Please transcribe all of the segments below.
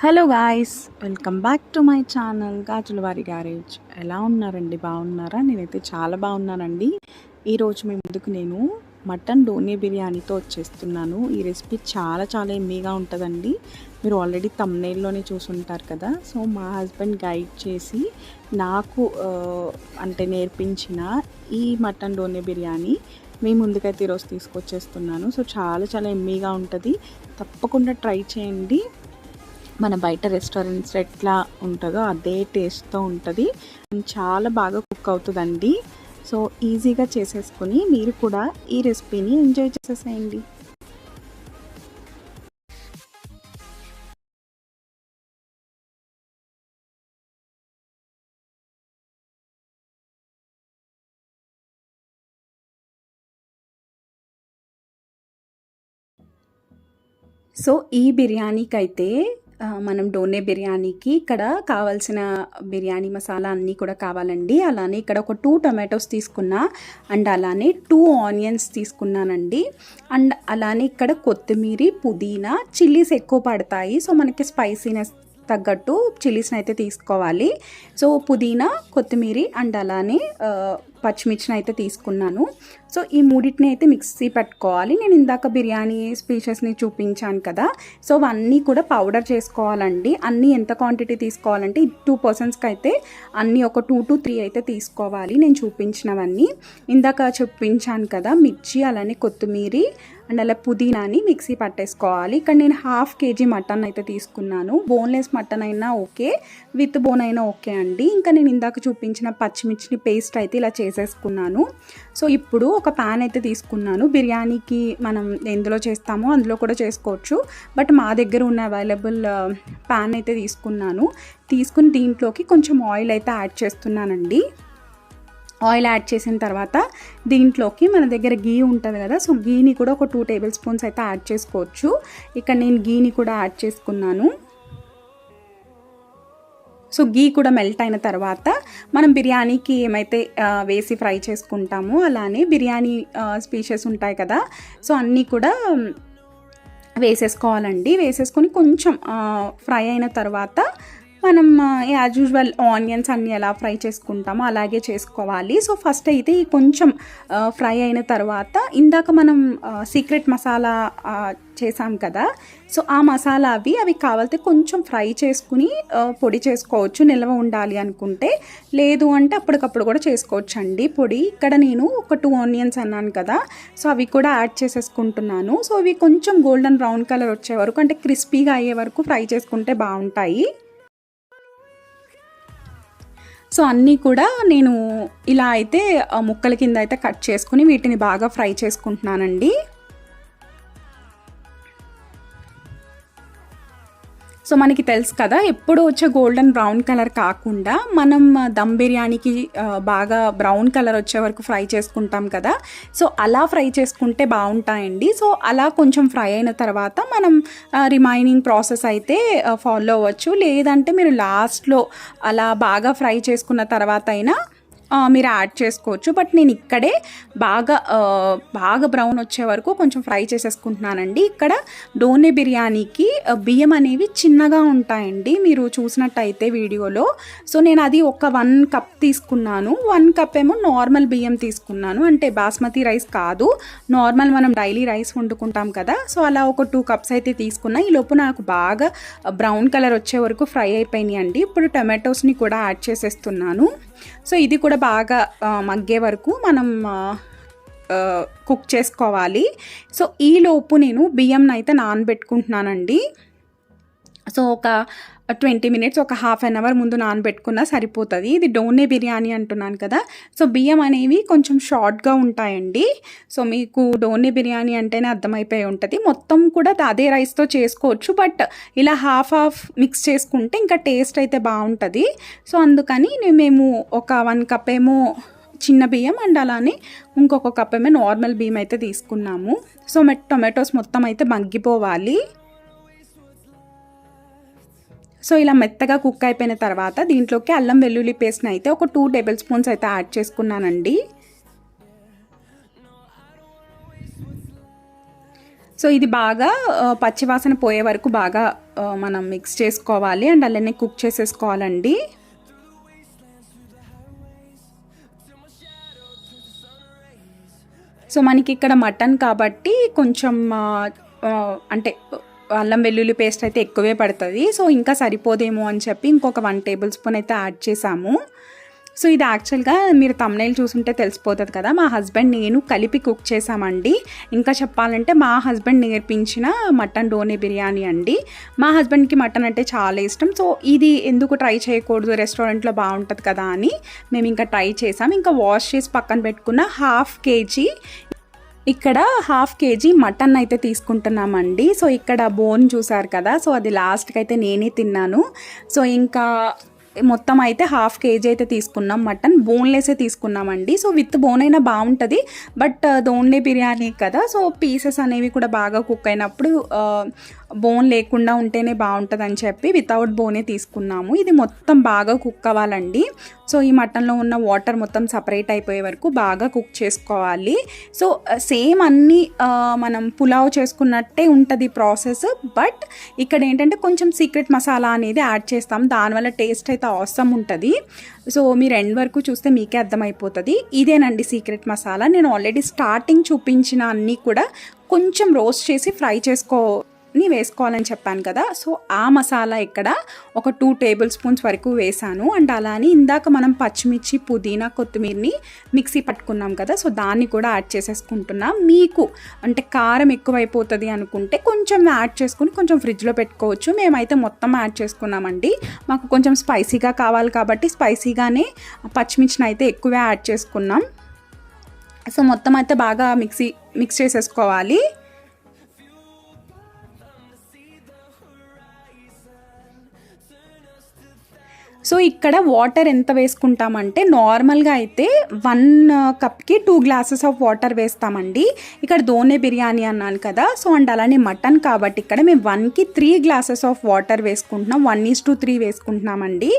Hello guys, welcome back to my channel Gajulavari garage. ఎలా ఉన్నారండి? బాగున్నారా? నేనైతే చాలా బాగున్నానండి. ఈరోజు మీ ముందుకు నేను మటన్ డోనే బిర్యానీతో వచ్చేస్తున్నాను. ఈ రెసిపీ చాలా చాలా ఎమ్మీగా ఉంటుందండి. మీరు ఆల్రెడీ థంబ్నెయిల్లోనే చూసుంటారు కదా. సో మా హస్బెండ్ గైడ్ చేసి నాకు నేర్పించిన ఈ మటన్ డోనే బిర్యానీ మీ ముందుకైతే ఈరోజు తీసుకొచ్చేస్తున్నాను. సో చాలా చాలా ఎమ్మీగా ఉంటుంది. తప్పకుండా ట్రై చేయండి. మన బయట రెస్టారెంట్స్ ఎట్లా ఉంటుందో అదే టేస్ట్తో ఉంటుంది. చాలా బాగా కుక్ అవుతుందండి. సో ఈజీగా చేసేసుకొని మీరు కూడా ఈ రెసిపీని ఎంజాయ్ చేసేసేయండి. సో ఈ బిర్యానీకి అయితే మనం డోనే బిర్యానీకి ఇక్కడ కావాల్సిన బిర్యానీ మసాలా అన్నీ కూడా కావాలండి. అలానే ఇక్కడ ఒక 2 టొమాటోస్ తీసుకున్నా, అండ్ అలానే 2 ఆనియన్స్ తీసుకున్నానండి. అండ్ అలానే ఇక్కడ కొత్తిమీర, పుదీనా, చిల్లీస్ ఎక్కువ పడతాయి. సో మనకి స్పైసీనెస్ తగ్గట్టు చిల్లీస్ని అయితే తీసుకోవాలి. సో పుదీనా, కొత్తిమీర అండ్ అలానే పచ్చిమిర్చిని అయితే తీసుకున్నాను. సో ఈ మూడింటిని అయితే మిక్సీ పెట్టుకోవాలి. నేను ఇందాక బిర్యానీ స్పీసెస్ని చూపించాను కదా. సో అవన్నీ కూడా పౌడర్ చేసుకోవాలండి. అన్నీ ఎంత క్వాంటిటీ తీసుకోవాలంటే 2 పర్సన్స్కి అయితే అన్నీ ఒక 2 to 3 అయితే తీసుకోవాలి. నేను చూపించినవన్నీ ఇందాక చూపించాను కదా. మిర్చి అలానే కొత్తిమీర అండ్ అలా పుదీనాని మిక్సీ పట్టేసుకోవాలి. ఇక్కడ నేను 1/2 kg మటన్ అయితే తీసుకున్నాను. బోన్లెస్ మటన్ అయినా ఓకే, విత్ బోన్ అయినా ఓకే అండి. ఇంకా నేను ఇందాక చూపించిన పచ్చిమిర్చిని పేస్ట్ అయితే ఇలా చేసేసుకున్నాను. సో ఇప్పుడు ఒక ప్యాన్ అయితే తీసుకున్నాను. బిర్యానీకి మనం ఎందులో చేస్తామో అందులో కూడా చేసుకోవచ్చు, బట్ మా దగ్గర ఉన్న అవైలబుల్ ప్యాన్ అయితే తీసుకుని దీంట్లోకి కొంచెం ఆయిల్ అయితే యాడ్ చేస్తున్నానండి. ఆయిల్ యాడ్ చేసిన తర్వాత దీంట్లోకి మన దగ్గర గీ ఉంటుంది కదా. సో గీని కూడా ఒక 2 టేబుల్ స్పూన్స్ అయితే యాడ్ చేసుకోవచ్చు. ఇక్కడ నేను గీని కూడా యాడ్ చేసుకున్నాను. సో గీ కూడా మెల్ట్ అయిన తర్వాత మనం బిర్యానీకి ఏమైతే వేసి ఫ్రై చేసుకుంటామో అలానే బిర్యానీ స్పీసెస్ ఉంటాయి కదా. సో అన్నీ కూడా వేసేసుకోవాలండి. వేసేసుకొని కొంచెం ఫ్రై అయిన తర్వాత మనం యాజ్ యూజువల్ ఆనియన్స్ అన్నీ ఎలా ఫ్రై చేసుకుంటామో అలాగే చేసుకోవాలి. సో ఫస్ట్ అయితే కొంచెం ఫ్రై అయిన తర్వాత ఇందాక మనం సీక్రెట్ మసాలా చేసాం కదా. సో ఆ మసాలా అవి కావాలితే కొంచెం ఫ్రై చేసుకుని పొడి చేసుకోవచ్చు, నిల్వ ఉండాలి అనుకుంటే. లేదు అంటే అప్పటికప్పుడు కూడా చేసుకోవచ్చు అండి పొడి. ఇక్కడ నేను ఒక 2 ఆనియన్స్ అన్నాను కదా. సో అవి కూడా యాడ్ చేసేసుకుంటున్నాను. సో అవి కొంచెం గోల్డెన్ బ్రౌన్ కలర్ వచ్చే వరకు, అంటే క్రిస్పీగా అయ్యే వరకు ఫ్రై చేసుకుంటే బాగుంటాయి. సో అన్నీ కూడా నేను ఇలా అయితే ముక్కల కింద అయితే కట్ చేసుకుని వీటిని బాగా ఫ్రై చేసుకుంటున్నానండి. సో మనకి తెలుసు కదా, ఎప్పుడు వచ్చే గోల్డెన్ బ్రౌన్ కలర్ కాకుండా మనం దమ్ బిర్యానీకి బాగా బ్రౌన్ కలర్ వచ్చే వరకు ఫ్రై చేసుకుంటాం కదా. సో అలా ఫ్రై చేసుకుంటే బాగుంటాయండి. సో అలా కొంచెం ఫ్రై అయిన తర్వాత మనం రిమైనింగ్ ప్రాసెస్ అయితే ఫాలో అవ్వచ్చు. లేదంటే మీరు లాస్ట్లో అలా బాగా ఫ్రై చేసుకున్న తర్వాత అయినా మీరు యాడ్ చేసుకోవచ్చు. బట్ నేను ఇక్కడే బాగా బ్రౌన్ వచ్చే వరకు కొంచెం ఫ్రై చేసేసుకుంటున్నానండి. ఇక్కడ డోనే బిర్యానీకి బియ్యం అనేవి చిన్నగా ఉంటాయండి, మీరు చూసినట్టయితే వీడియోలో. సో నేను అది ఒక 1 కప్ తీసుకున్నాను. 1 కప్ ఏమో నార్మల్ బియ్యం తీసుకున్నాను, అంటే బాస్మతి రైస్ కాదు, నార్మల్ మనం డైలీ రైస్ వండుకుంటాం కదా. సో అలా ఒక 2 కప్స్ అయితే తీసుకున్నా. ఈ లోపు నాకు బాగా బ్రౌన్ కలర్ వచ్చే వరకు ఫ్రై అయిపోయినాయి అండి. ఇప్పుడు టొమాటోస్ని కూడా యాడ్ చేసేస్తున్నాను. సో ఇది కూడా బాగా మగ్గే వరకు మనం కుక్ చేసుకోవాలి. సో ఈలోపు నేను బియ్యంని అయితే నానబెట్టుకుంటున్నానండి. సో ఒక 20 మినిట్స్, ఒక 1/2 అవర్ ముందు నానబెట్టుకున్నా సరిపోతుంది. ఇది డోనే బిర్యానీ అంటున్నాను కదా. సో బియ్యం అనేవి కొంచెం షార్ట్గా ఉంటాయండి. సో మీకు డోనే బిర్యానీ అంటేనే అర్థమైపోయి ఉంటుంది. మొత్తం కూడా అదే రైస్తో చేసుకోవచ్చు, బట్ ఇలా హాఫ్ మిక్స్ చేసుకుంటే ఇంకా టేస్ట్ అయితే బాగుంటుంది. సో అందుకని మేము ఒక 1 కప్ ఏమో చిన్న బియ్యం అండ్ అలానే ఇంకొక కప్ ఏమో నార్మల్ బియ్యం అయితే తీసుకున్నాము. సో టొమాటోస్ మొత్తం అయితే మగ్గిపోవాలి. సో ఇలా మెత్తగా కుక్ అయిపోయిన తర్వాత దీంట్లోకి అల్లం వెల్లుల్లి పేస్ట్ని అయితే ఒక 2 టేబుల్ స్పూన్స్ అయితే యాడ్ చేసుకున్నానండి. సో ఇది బాగా పచ్చివాసన పోయే వరకు బాగా మనం మిక్స్ చేసుకోవాలి అండ్ అలానే కుక్ చేసేసుకోవాలండి. సో మనకి ఇక్కడ మటన్ కాబట్టి కొంచెం అంటే అల్లం వెల్లుల్లి పేస్ట్ అయితే ఎక్కువే పడుతుంది. సో ఇంకా సరిపోదేమో అని చెప్పి ఇంకొక 1 టేబుల్ స్పూన్ అయితే యాడ్ చేసాము. సో ఇది యాక్చువల్గా మీరు థంబ్నెయిల్ చూసుంటే తెలిసిపోతుంది కదా, మా హస్బెండ్ నేను కలిపి కుక్ చేసామండి. ఇంకా చెప్పాలంటే మా హస్బెండ్ నేర్పించిన మటన్ డోనే బిర్యానీ అండి. మా హస్బెండ్కి మటన్ అంటే చాలా ఇష్టం. సో ఇది ఎందుకు ట్రై చేయకూడదు, రెస్టారెంట్లో బాగుంటుంది కదా అని మేము ఇంకా ట్రై చేసాం. ఇంకా వాష్ చేసి పక్కన పెట్టుకున్న 1/2 kg, ఇక్కడ 1/2 kg మటన్ అయితే తీసుకుంటున్నామండి. సో ఇక్కడ బోన్ చూసారు కదా, సో అది లాస్ట్కి అయితే నేనే తిన్నాను. సో ఇంకా మొత్తం అయితే 1/2 kg అయితే తీసుకున్నాం మటన్. బోన్లెస్సే తీసుకున్నామండి. సో విత్ బోన్ అయినా బాగుంటుంది, బట్ దోన్లే బిర్యానీ కదా, సో పీసెస్ అనేవి కూడా బాగా కుక్ అయినప్పుడు బోన్ లేకుండా ఉంటేనే బాగుంటుంది అని చెప్పి వితౌట్ బోనే తీసుకున్నాము. ఇది మొత్తం బాగా కుక్ అవ్వాలండి. సో ఈ మటన్లో ఉన్న వాటర్ మొత్తం సపరేట్ అయిపోయే వరకు బాగా కుక్ చేసుకోవాలి. సో సేమ్ అన్నీ మనం పులావ్ చేసుకున్నట్టే ఉంటుంది ప్రాసెస్, బట్ ఇక్కడ ఏంటంటే కొంచెం సీక్రెట్ మసాలా అనేది యాడ్ చేస్తాం. దానివల్ల టేస్ట్ అయితే ఆసమ్ ఉంటుంది. సో మీరు ఎండ్ వరకు చూస్తే మీకే అర్థమైపోతుంది. ఇదేనండి సీక్రెట్ మసాలా. నేను ఆల్రెడీ స్టార్టింగ్ చూపించిన అన్నీ కూడా కొంచెం రోస్ట్ చేసి ఫ్రై వేసుకోవాలని చెప్పాను కదా. సో ఆ మసాలా ఇక్కడ ఒక 2 టేబుల్ స్పూన్స్ వరకు వేసాను. అండ్ అలానే ఇందాక మనం పచ్చిమిర్చి, పుదీనా, కొత్తిమీరని మిక్సీ పట్టుకున్నాం కదా, సో దాన్ని కూడా యాడ్ చేసేసుకుంటున్నాం. మీకు అంటే కారం ఎక్కువైపోతుంది అనుకుంటే కొంచెం యాడ్ చేసుకుని కొంచెం ఫ్రిడ్జ్లో పెట్టుకోవచ్చు. మేమైతే మొత్తం యాడ్ చేసుకున్నామండి. మాకు కొంచెం స్పైసీగా కావాలి కాబట్టి స్పైసీగానే పచ్చిమిర్చిని అయితే ఎక్కువే యాడ్ చేసుకున్నాం. సో మొత్తం అయితే బాగా మిక్స్ చేసేసుకోవాలి. సో ఇక్కడ వాటర్ ఎంత వేసుకుంటామంటే నార్మల్గా అయితే 1 కప్కి 2 గ్లాసెస్ ఆఫ్ వాటర్ వేస్తామండి. ఇక్కడ దోనే బిర్యానీ అన్నాను కదా, సో అండ్ అలానే మటన్ కాబట్టి ఇక్కడ మేము 1కి 3 గ్లాసెస్ ఆఫ్ వాటర్ వేసుకుంటున్నాం. 1:3 వేసుకుంటున్నామండి.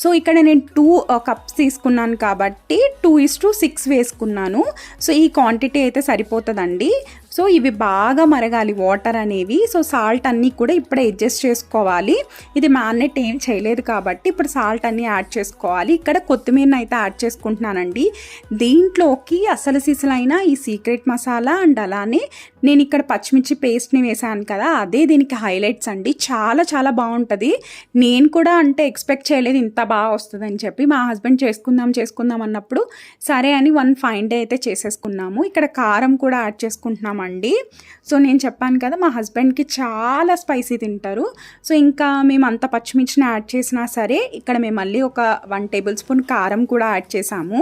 సో ఇక్కడ నేను 2 కప్స్ తీసుకున్నాను కాబట్టి 2:6 వేసుకున్నాను. సో ఈ క్వాంటిటీ అయితే సరిపోతుందండి. సో ఇవి బాగా మరగాలి వాటర్ అనేవి. సో సాల్ట్ అన్నీ కూడా ఇప్పుడే అడ్జస్ట్ చేసుకోవాలి. ఇది మ్యారినేట్ ఏం చేయలేదు కాబట్టి ఇప్పుడు సాల్ట్ అన్నీ యాడ్ చేసుకోవాలి. ఇక్కడ కొత్తిమీరని అయితే యాడ్ చేసుకుంటున్నానండి. దీంట్లోకి అసలు సిసలైన ఈ సీక్రెట్ మసాలా అండ్ అలానే నేను ఇక్కడ పచ్చిమిర్చి పేస్ట్ని వేసాను కదా, అదే దీనికి హైలైట్స్ అండి. చాలా చాలా బాగుంటుంది. నేను కూడా అంటే ఎక్స్పెక్ట్ చేయలేదు ఇంత బాగా వస్తుందని చెప్పి. మా హస్బెండ్ చేసుకుందాం అన్నప్పుడు సరే అని 1 ఫైన్ డే అయితే చేసేసుకున్నాము. ఇక్కడ కారం కూడా యాడ్ చేసుకుంటున్నామండి. సో నేను చెప్పాను కదా, మా హస్బెండ్కి చాలా స్పైసీ తింటారు. సో ఇంకా మేము అంత పచ్చిమిర్చిని యాడ్ చేసినా సరే ఇక్కడ మేము మళ్ళీ ఒక 1 టేబుల్ స్పూన్ కారం కూడా యాడ్ చేసాము.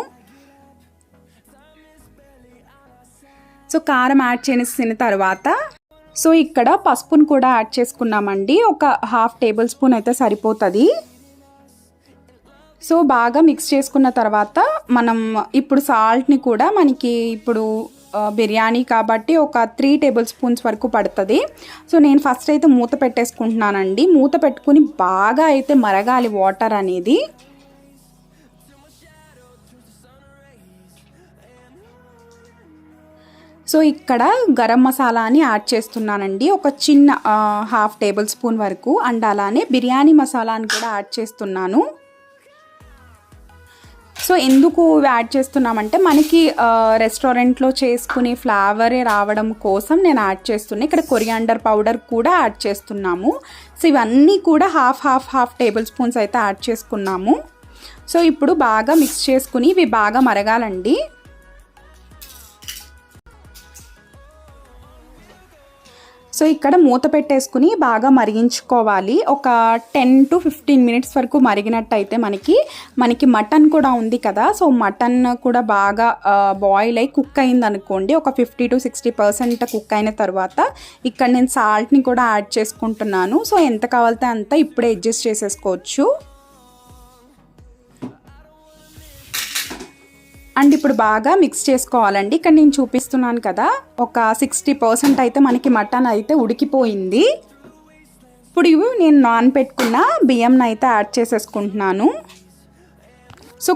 సో కారం యాడ్ చేసిన తర్వాత సో ఇక్కడ పసుపును కూడా యాడ్ చేసుకున్నామండి. ఒక 1/2 టేబుల్ స్పూన్ అయితే సరిపోతుంది. సో బాగా మిక్స్ చేసుకున్న తర్వాత మనం ఇప్పుడు సాల్ట్ని కూడా మనకి ఇప్పుడు బిర్యానీ కాబట్టి ఒక 3 టేబుల్ స్పూన్స్ వరకు పడుతుంది. సో నేను ఫస్ట్ అయితే మూత పెట్టేసుకుంటున్నానండి. మూత పెట్టుకుని బాగా అయితే మరగాలి వాటర్ అనేది. సో ఇక్కడ గరం మసాలాని యాడ్ చేస్తున్నానండి, ఒక చిన్న 1/2 టేబుల్ స్పూన్ వరకు. అండ్ అలానే బిర్యానీ మసాలాని కూడా యాడ్ చేస్తున్నాను. సో ఎందుకు యాడ్ చేస్తున్నామంటే మనకి రెస్టారెంట్లో చేసుకునే ఫ్లేవరే రావడం కోసం నేను యాడ్ చేస్తున్నాను. ఇక్కడ కొరియాండర్ పౌడర్ కూడా యాడ్ చేస్తున్నాము. సో ఇవన్నీ కూడా హాఫ్ టేబుల్ స్పూన్స్ అయితే యాడ్ చేసుకున్నాము. సో ఇప్పుడు బాగా మిక్స్ చేసుకుని ఇవి బాగా మరగాలండి. సో ఇక్కడ మూత పెట్టేసుకుని బాగా మరిగించుకోవాలి. ఒక 10 to 15 మినిట్స్ వరకు మరిగినట్టయితే మనకి మటన్ కూడా ఉంది కదా, సో మటన్ కూడా బాగా బాయిల్ అయ్యి కుక్ అయింది అనుకోండి. ఒక 50 to 60% కుక్ అయిన తర్వాత ఇక్కడ నేను సాల్ట్ని కూడా యాడ్ చేసుకుంటున్నాను. సో ఎంత కావాలితే అంత ఇప్పుడే అడ్జస్ట్ చేసేసుకోవచ్చు. అండ్ ఇప్పుడు బాగా మిక్స్ చేసుకోవాలండి. ఇక్కడ నేను చూపిస్తున్నాను కదా, ఒక 60% అయితే మనకి మటన్ అయితే ఉడికిపోయింది. ఇప్పుడు ఇవి నేను నానబెట్టుకున్న బియ్యంని అయితే యాడ్ చేసేసుకుంటున్నాను. సో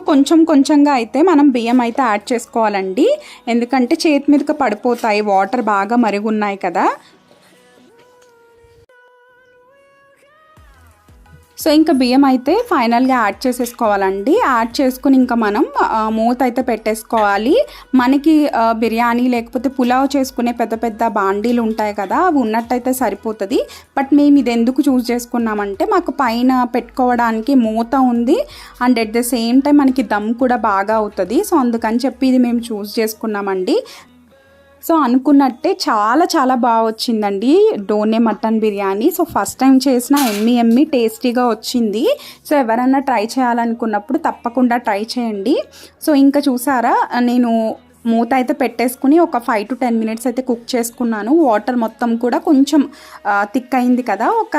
కొంచెంగా అయితే మనం బియ్యం అయితే యాడ్ చేసుకోవాలండి, ఎందుకంటే చేతి మీదకి పడిపోతాయి, వాటర్ బాగా మరుగున్నాయి కదా. సో ఇంకా బియ్యం అయితే ఫైనల్గా యాడ్ చేసేసుకోవాలండి. యాడ్ చేసుకుని ఇంకా మనం మూత అయితే పెట్టేసుకోవాలి. మనకి బిర్యానీ లేకపోతే పులావ్ చేసుకునే పెద్ద పెద్ద బాండీలు ఉంటాయి కదా, అవి ఉన్నట్టయితే సరిపోతుంది. బట్ మేము ఇది ఎందుకు చూస్ చేసుకున్నామంటే మాకు పైన పెట్టుకోవడానికి మూత ఉంది and at the same time మనకి దమ్ కూడా బాగా అవుతుంది. సో అందుకని చెప్పి ఇది మేము చూస్ చేసుకున్నామండి. సో అనుకున్నట్టే చాలా చాలా బాగా వచ్చిందండి డోనే mutton biryani. So first time చేసిన ఎమ్మి టేస్టీగా వచ్చింది. సో ఎవరైనా ట్రై చేయాలనుకున్నప్పుడు తప్పకుండా ట్రై చేయండి. సో ఇంకా చూసారా, నేను మూత అయితే పెట్టేసుకుని ఒక 5 to 10 minutes అయితే కుక్ చేసుకున్నాను. వాటర్ మొత్తం కూడా కొంచెం థిక్ అయింది కదా, ఒక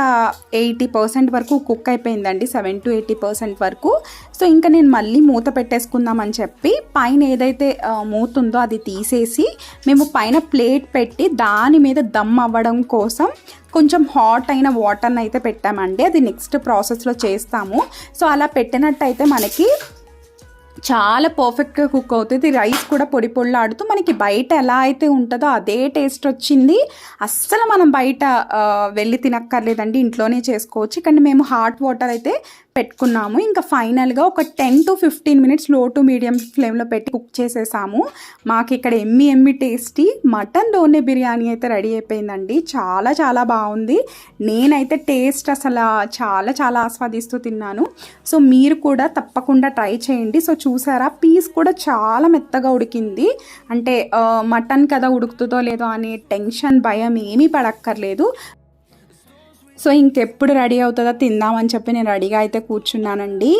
80% వరకు కుక్ అయిపోయిందండి, 70 to 80% వరకు. సో ఇంకా నేను మళ్ళీ మూత పెట్టేసుకుందామని చెప్పి పైన ఏదైతే మూత ఉందో అది తీసేసి మేము పైన ప్లేట్ పెట్టి దాని మీద దమ్ అవ్వడం కోసం కొంచెం హాట్ అయిన వాటర్ని అయితే పెట్టామండి. అది నెక్స్ట్ ప్రాసెస్లో చేస్తాము. సో అలా పెట్టినట్టయితే మనకి చాలా పర్ఫెక్ట్గా కుక్ అవుతుంది. రైస్ కూడా పొడి పొడిలాడుతూ మనకి బయట ఎలా అయితే ఉంటుందో అదే టేస్ట్ వచ్చింది. అస్సలు మనం బయట వెళ్ళి తినక్కర్లేదండి, ఇంట్లోనే చేసుకోవచ్చు. కానీ మేము హాట్ వాటర్ అయితే పెట్టుకున్నాము. ఇంకా ఫైనల్గా ఒక 10 to 15 minutes లో టు మీడియం ఫ్లేమ్లో పెట్టి కుక్ చేసేసాము. మాకు ఇక్కడ ఎమ్మి టేస్టీ మటన్ దోనే బిర్యానీ అయితే రెడీ అయిపోయిందండి. చాలా చాలా బాగుంది. నేనైతే టేస్ట్ అసలు చాలా చాలా ఆస్వాదిస్తూ తిన్నాను. సో మీరు కూడా తప్పకుండా ట్రై చేయండి. సో చూసారా, పీస్ కూడా చాలా మెత్తగా ఉడికింది. అంటే మటన్ కదా ఉడుకుతుందో లేదో అనే టెన్షన్ భయం ఏమీ పడక్కర్లేదు. సో ఇంకెప్పుడు రెడీ అవుతుందో తిందామని చెప్పి నేను రెడీగా అయితే కూర్చున్నానండి.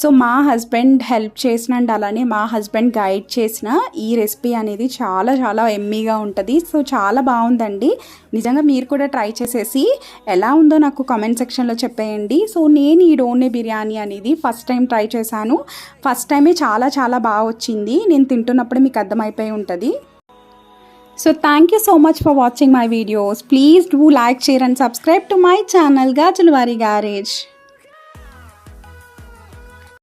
సో మా హస్బెండ్ హెల్ప్ చేసిన అండ్ అలానే మా హస్బెండ్ గైడ్ చేసిన ఈ రెసిపీ అనేది చాలా చాలా ఎమ్మీగా ఉంటుంది. సో చాలా బాగుందండి. నిజంగా మీరు కూడా ట్రై చేసేసి ఎలా ఉందో నాకు కామెంట్ సెక్షన్లో చెప్పేయండి. సో నేను ఈ డోనే బిర్యానీ అనేది ఫస్ట్ టైం ట్రై చేశాను. ఫస్ట్ టైమే చాలా చాలా బాగా వచ్చింది. నేను తింటున్నప్పుడు మీకు అర్థమైపోయి ఉంటుంది. So thank you so much for watching my videos. Please do like, share and subscribe to my channel Gajulwari Garage.